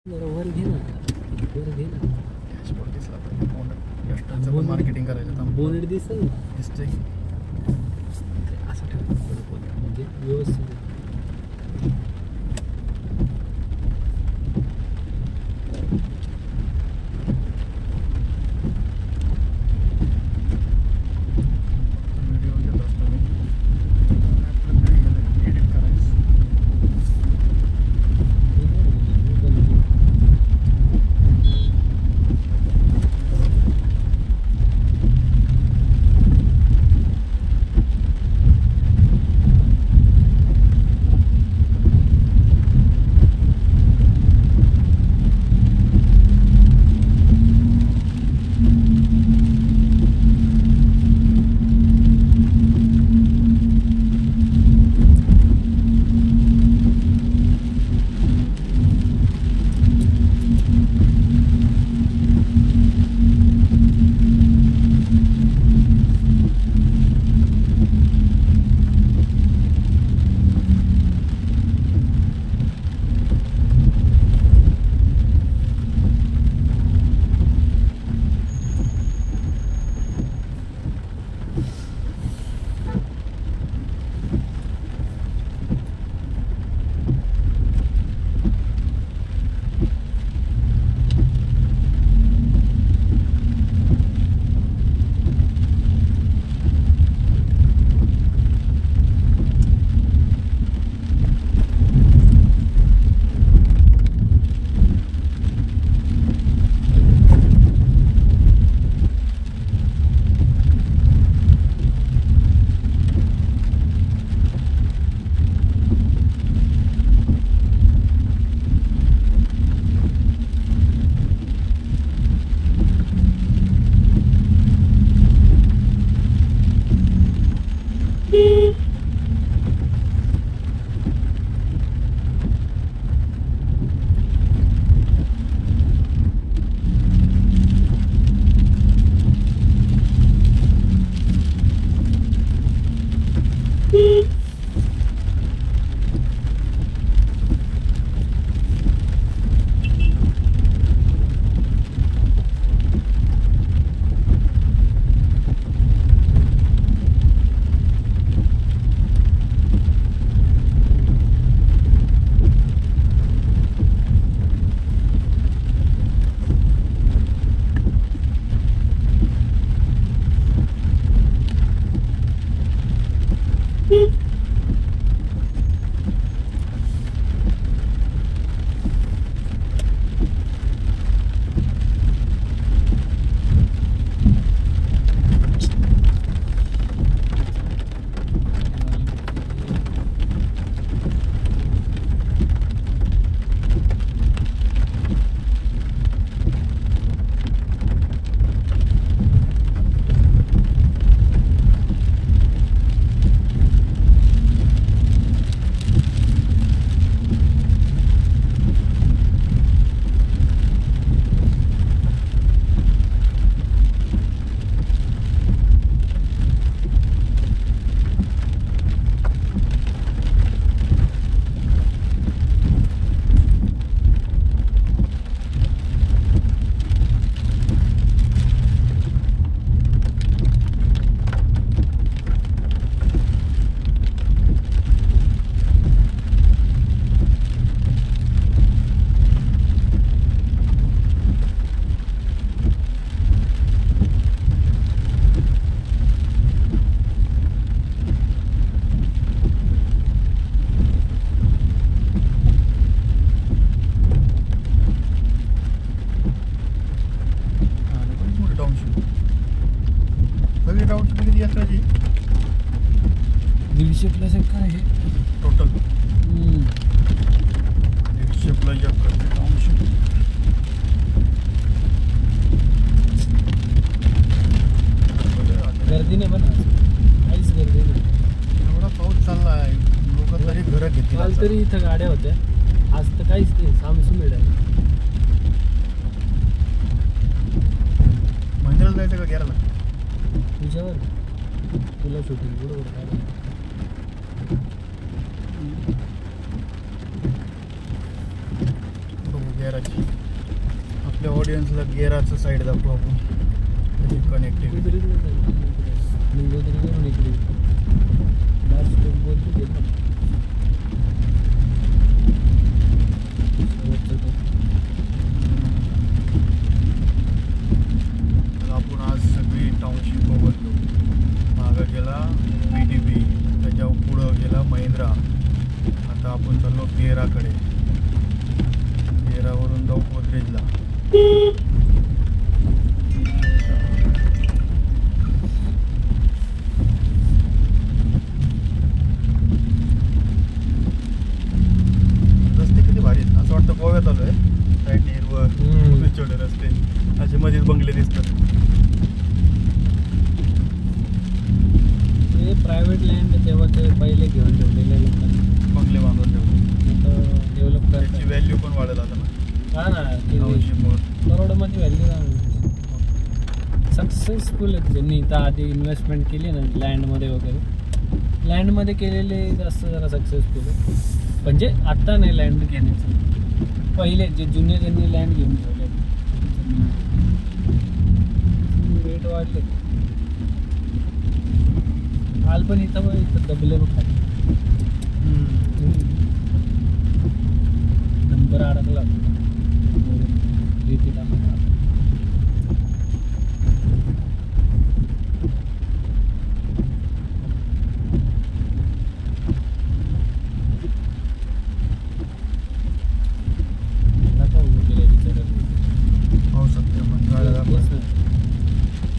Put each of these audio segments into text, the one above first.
जरा वर घे ना, वर घे ना. डॅशबोर्ड दिसला पाहिजे. यष्टांचं पण मार्केटिंग करायचं थांब. बोनेट दिसेल ना, दिसतंय. असं ठेव म्हणजे व्यवस्थित. व्हिडिओ घेत असतो मी. आपलं घरी गेलं एडिट करायचं. यात्राची 150 प्लस एक काय आहे टोटल 150 प्लस एक करते टाउनशिप. गर्दी नाही पण काहीच गर्दी नाही. एवढा पाऊस चालला आहे लोक तरी घरं घेतील. काल तरी इथं गाड्या होत्या आज तर काहीच नाही सामसुम आहे. महिंद्राला जायचं का गेराला तुझ्यावर तुला शूटिंग बरोबर काय बघू गेराची आपल्या ऑडियन्सला गेराचं साईड दाखवू आपण कनेक्टिव्हिटी. गोदरीला जायचं मग गोदरी करून इकडे लास्ट स्टेप बोलतो गेलो आपण आज सगळी टाउनशिप बघतो. मागं गेला PDB, त्याच्या पुढं गेला महिंद्रा. आता आपण चाललो गेराकडे. गेरावरून जाऊ गोदरेजला. रस्ते किती भारी आहेत. असं वाटतं गोव्यात आलोय. साईडने हिरवं छोटे रस्ते, असे मध्येच बंगले दिसतात. ते प्रायव्हेट लँड तेव्हा ते पहिले घेऊन ठेवलेले लोकांनी बंगले बांधून ठेवले. डेव्हलप त्याची करतात. व्हॅल्यू पण वाढत आता ना हा ना ते टाउनशिपमुळे. करोडोमध्ये व्हॅल्यू सक्सेसफुल आहेत त्यांनी तर आधी इन्व्हेस्टमेंट केली ना लँडमध्ये वगैरे. लँडमध्ये केलेले जास्त जरा सक्सेसफुल आहे. म्हणजे आत्ता नाही लँड घेण्याचं, पहिले जे जुने ज्यांनी लँड घेऊन ठेवले रेट वाढले. काल पण इथं दबले बघ खाली नंबर अडकला रेती टाकला.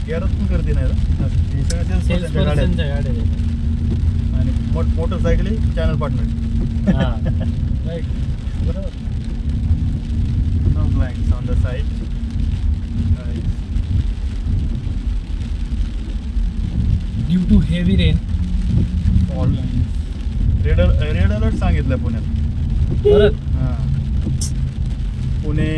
गेरात पण गर्दी नाही ना. हे सगळं सेल्स गाड्या आहेत. पर्सनच्या गाड्या आहेत. आणि मोटरसायकली चॅनल पार्टनर. हा राईट बरोबर. No blinds on the side. Guys. Due to heavy rain All red alert सांगितलं पुण्यात. परत हां. पुणे,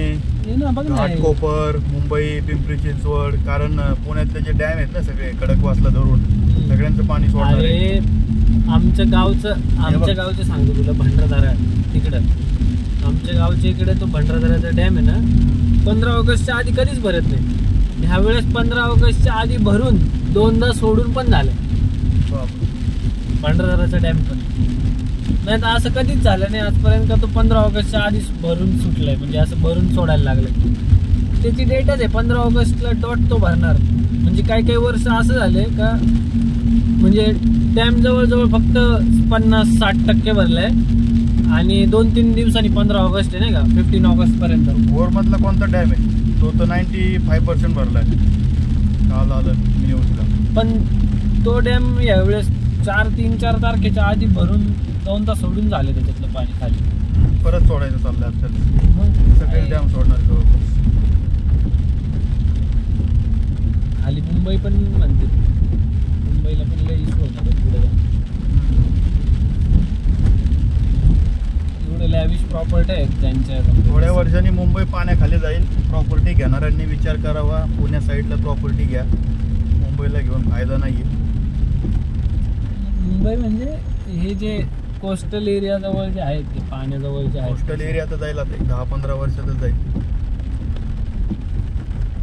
हे ना बघ ना घाटकोपर, मुंबई, पिंपरी चिंचवड. कारण पुण्यातले जे डॅम आहेत ना सगळे खडकवासला धरून सगळ्यांचं पाणी सोडणार आहे. अरे आमच्या गावचं सांगतो तुला भंडारदरा तिकडं. आमच्या गावच्या इकडे तो भंडारदराचा डॅम आहे ना 15 ऑगस्टच्या आधी कधीच भरत नाही. ह्यावेळेस 15 ऑगस्टच्या आधी भरून 2दा सोडून पण झालं भंडारदराचा डॅम पण. नाही तर असं कधीच झालं नाही आजपर्यंत का तो 15 ऑगस्टच्या आधी भरून सुटलाय. म्हणजे असं भरून सोडायला लागलं. त्याची डेटच आहे 15 ऑगस्टला डॉट तो भरणार. म्हणजे काही वर्ष असं झाले का म्हणजे डॅम जवळजवळ फक्त 50-60% भरलाय आणि 2-3 दिवसांनी 15 ऑगस्ट आहे नाही का 15 ऑगस्ट पर्यंत. भोरमधला कोणता डॅम आहे तो तर 95% भरलाय. काल आलं न्यूजला. पण तो डॅम यावेळेस 3-4 तारखेच्या आधी भरून 2 तास सोडून झाले त्याच्यातलं पाणी खाली. परत सोडायचं चाललंय आपल्याला. मग सगळे डॅम सोडणार जवळपास. खाली मुंबई पण म्हणते. मुंबईला पण लय इश्यू होणार आहे पुढे जाऊन. एवढे लॅविश प्रॉपर्टी आहेत त्यांच्या. थोड्या वर्षांनी मुंबई पाण्याखाली जाईल. प्रॉपर्टी घेणाऱ्यांनी विचार करावा. पुण्या साईडला प्रॉपर्टी घ्या. मुंबईला घेऊन फायदा नाही. मुंबई म्हणजे हे जे कोस्टल एरिया जवळ जे आहेत ते पाण्याजवळ जे आहेत कोस्टल एरिया तर जाईल आता 10-15 वर्षातच जाईल.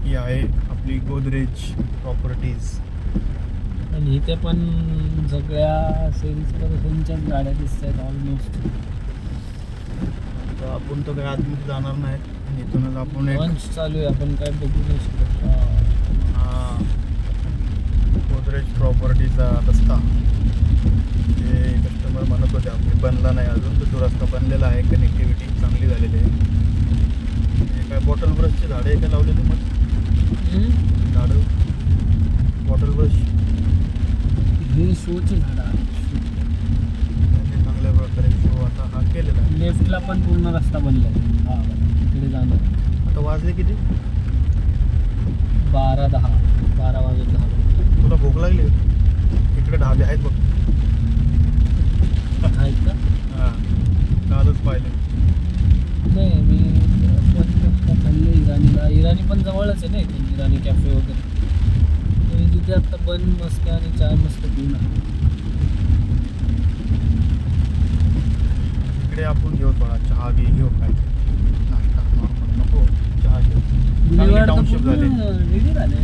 ही आहे आपली गोदरेज प्रॉपर्टीज. आणि इथे पण सगळ्या सेल्स पर्सनच्याच गाड्या दिसत आहेत ऑलमोस्ट. तर आपण तर काही आतमध्ये जाणार नाही. इथूनच आपण एक लॉन्च चालू आहे. आपण काय बघू नाही शकत. हा गोदरेज प्रॉपर्टीचा रस्ता जे कस्टमर म्हणत होते आपली बनला नाही अजून. तर तो रस्ता बनलेला आहे. कनेक्टिव्हिटी चांगली झालेली आहे. हे काय बॉटल ब्रशची झाडं आहे का लावलेली मग झाडं बॉटल ब्रश हे शोचे झाड आहे. त्यांनी चांगल्या प्रकारे शो आता हा केलेला आहे. लेफ्टला पण पूर्ण रस्ता बनलाय. हा तिकडे जाणार. आता वाजले किती? 12 वाजून 10. तुला भूक लागली? इकडे ढाबे आहेत बघ. आहेत का? हां कालच पाहिले. नाही मी खाल्ले इराणी पण जवळच आहे ना इथे. इराणी कॅफे वगैरे. आणि तिथे आता बन मस्त आणि चाय मस्त पिऊन आहे. इकडे आपण घेऊ थोडा चहा घेऊ काय नाश्ता नॉर्मल बुलेवार्ड टाउनशिप झाले, रेडी झाले.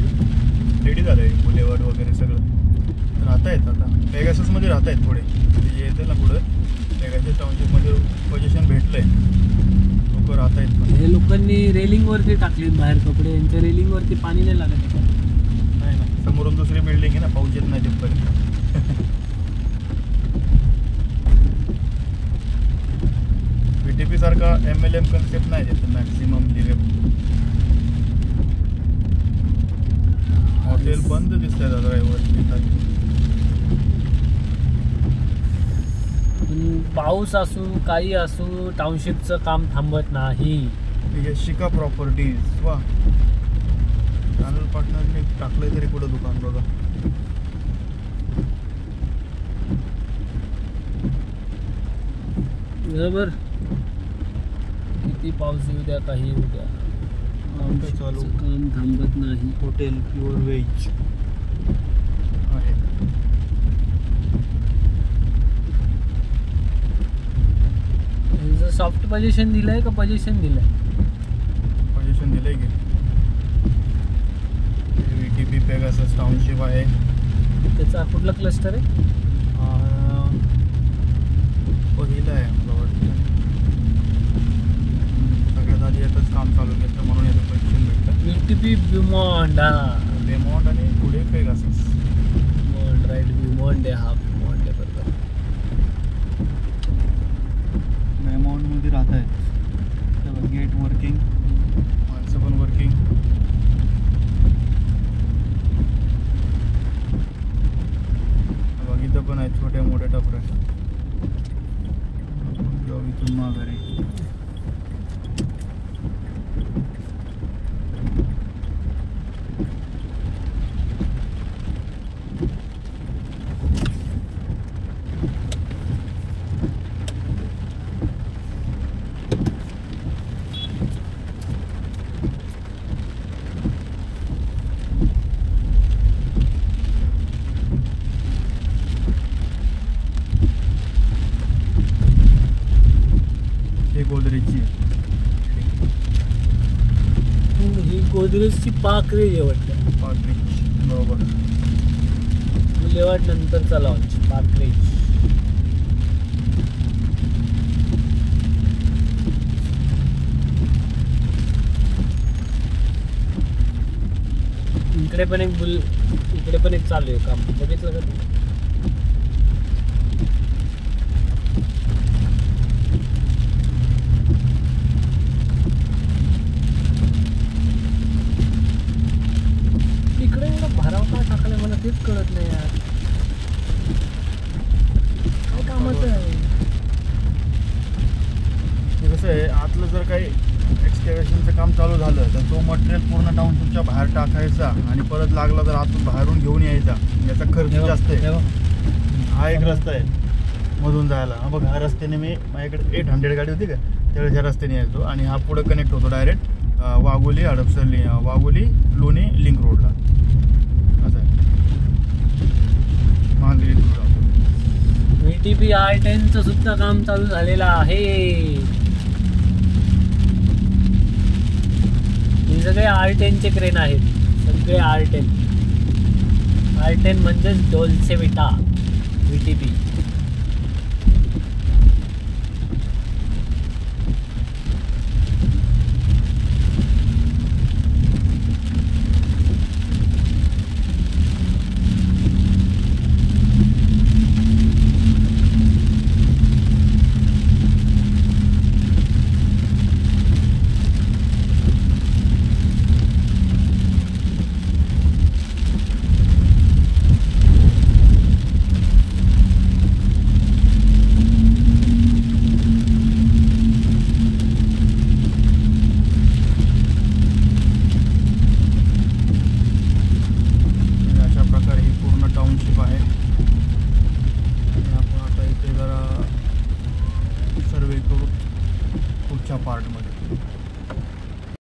रेडी झालंय बुलेवार्ड वगैरे सगळं राहत आहेत. आता पेगाससमध्ये राहत आहेत थोडे, जे येते ना पुढं पेगासस टाउनशिपमध्ये पोझिशन भेटलंय, लोक राहत आहेत. पण हे लोकांनी रेलिंग वरती टाकले बाहेर कपडे, यांच्या रेलिंग वरती पाणी नाही लागत. नाही ना, समोरून दुसरी बिल्डिंग आहे ना, पाऊस येत नाही तिथपर्यंत. VTP सारखा MLM कन्सेप्ट नाही देत मॅक्सिमम लिव्ह. हॉटेल बंद दिसतंय ड्रायव्हर. पाऊस असू काही असू टाउनशिपचं काम थांबत नाही. यशिका प्रॉपर्टीज, वा चॅनल पार्टनरने टाकलंय तरी कुठं दुकान बघा. बरोबर, किती पाऊस येऊ द्या काही येऊ द्या, चालू काम थांबत नाही. हॉटेल प्युअर व्हेज आहे. सॉफ्ट पोझिशन दिलंय का पोझिशन दिलंय? पोझिशन दिलंय की. VTP पेगासस टाउनशिप आहे. त्याचा कुठला क्लस्टर आहे? पहिलं आहे मला वाटतं. सगळ्यात आधी यातच काम चालू घेतलं म्हणून याचं पोझिशन भेटतं. VTP ब्युमॉन्ड, बेमॉन्ड आणि पुढे पेगासस. राईट, ब्युमॉन्ड आहे, हा ब्युमॉन्ड आहे बरोबर. बेमॉन्डमध्ये राहत आहेत. गेट वर्किंग, माणसं पण वर्किंग. इथं पण आहेत छोट्या मोठ्या टपऱ्या. इथून माघारी गोदरेजची ही गोदरेजची पाकरेज आहे वाटतं. पाकरेज बरोबर. बुलेवार्ड नंतरचा लॉन्च पाकरेज. इकडे पण एक चालू आहे काम, बघितलं का तू? इकडे एवढा भराव का टाकलाय मला तेच कळत नाही यार. काय कामाचं आहे कसं आहे, आतलं जर काही एक्सकेव्हेशनचं काम चालू झालं तर तो मटेरियल पूर्ण टाउनशिपच्या बाहेर टाकायचा आणि परत लागला तर आतून बाहेरून घेऊन यायचा. याचा खर्च जास्त आहे. हा एक रस्ता आहे मधून जायला. हा बघ, ह्या रस्त्याने मी माझ्याकडे 800 गाडी होती का, त्यावेळेस ह्या रस्त्याने यायचो आणि हा पुढे कनेक्ट होतो डायरेक्ट वाघोली हडपसर, वाघोली लोणी लिंक रोडला. असं आहे. मांजरी VTP I-10चं सुद्धा काम चालू झालेलं आहे. हे सगळे R10चे क्रेन आहेत, सगळे R10 म्हणजेच डोल्से विटा VTP.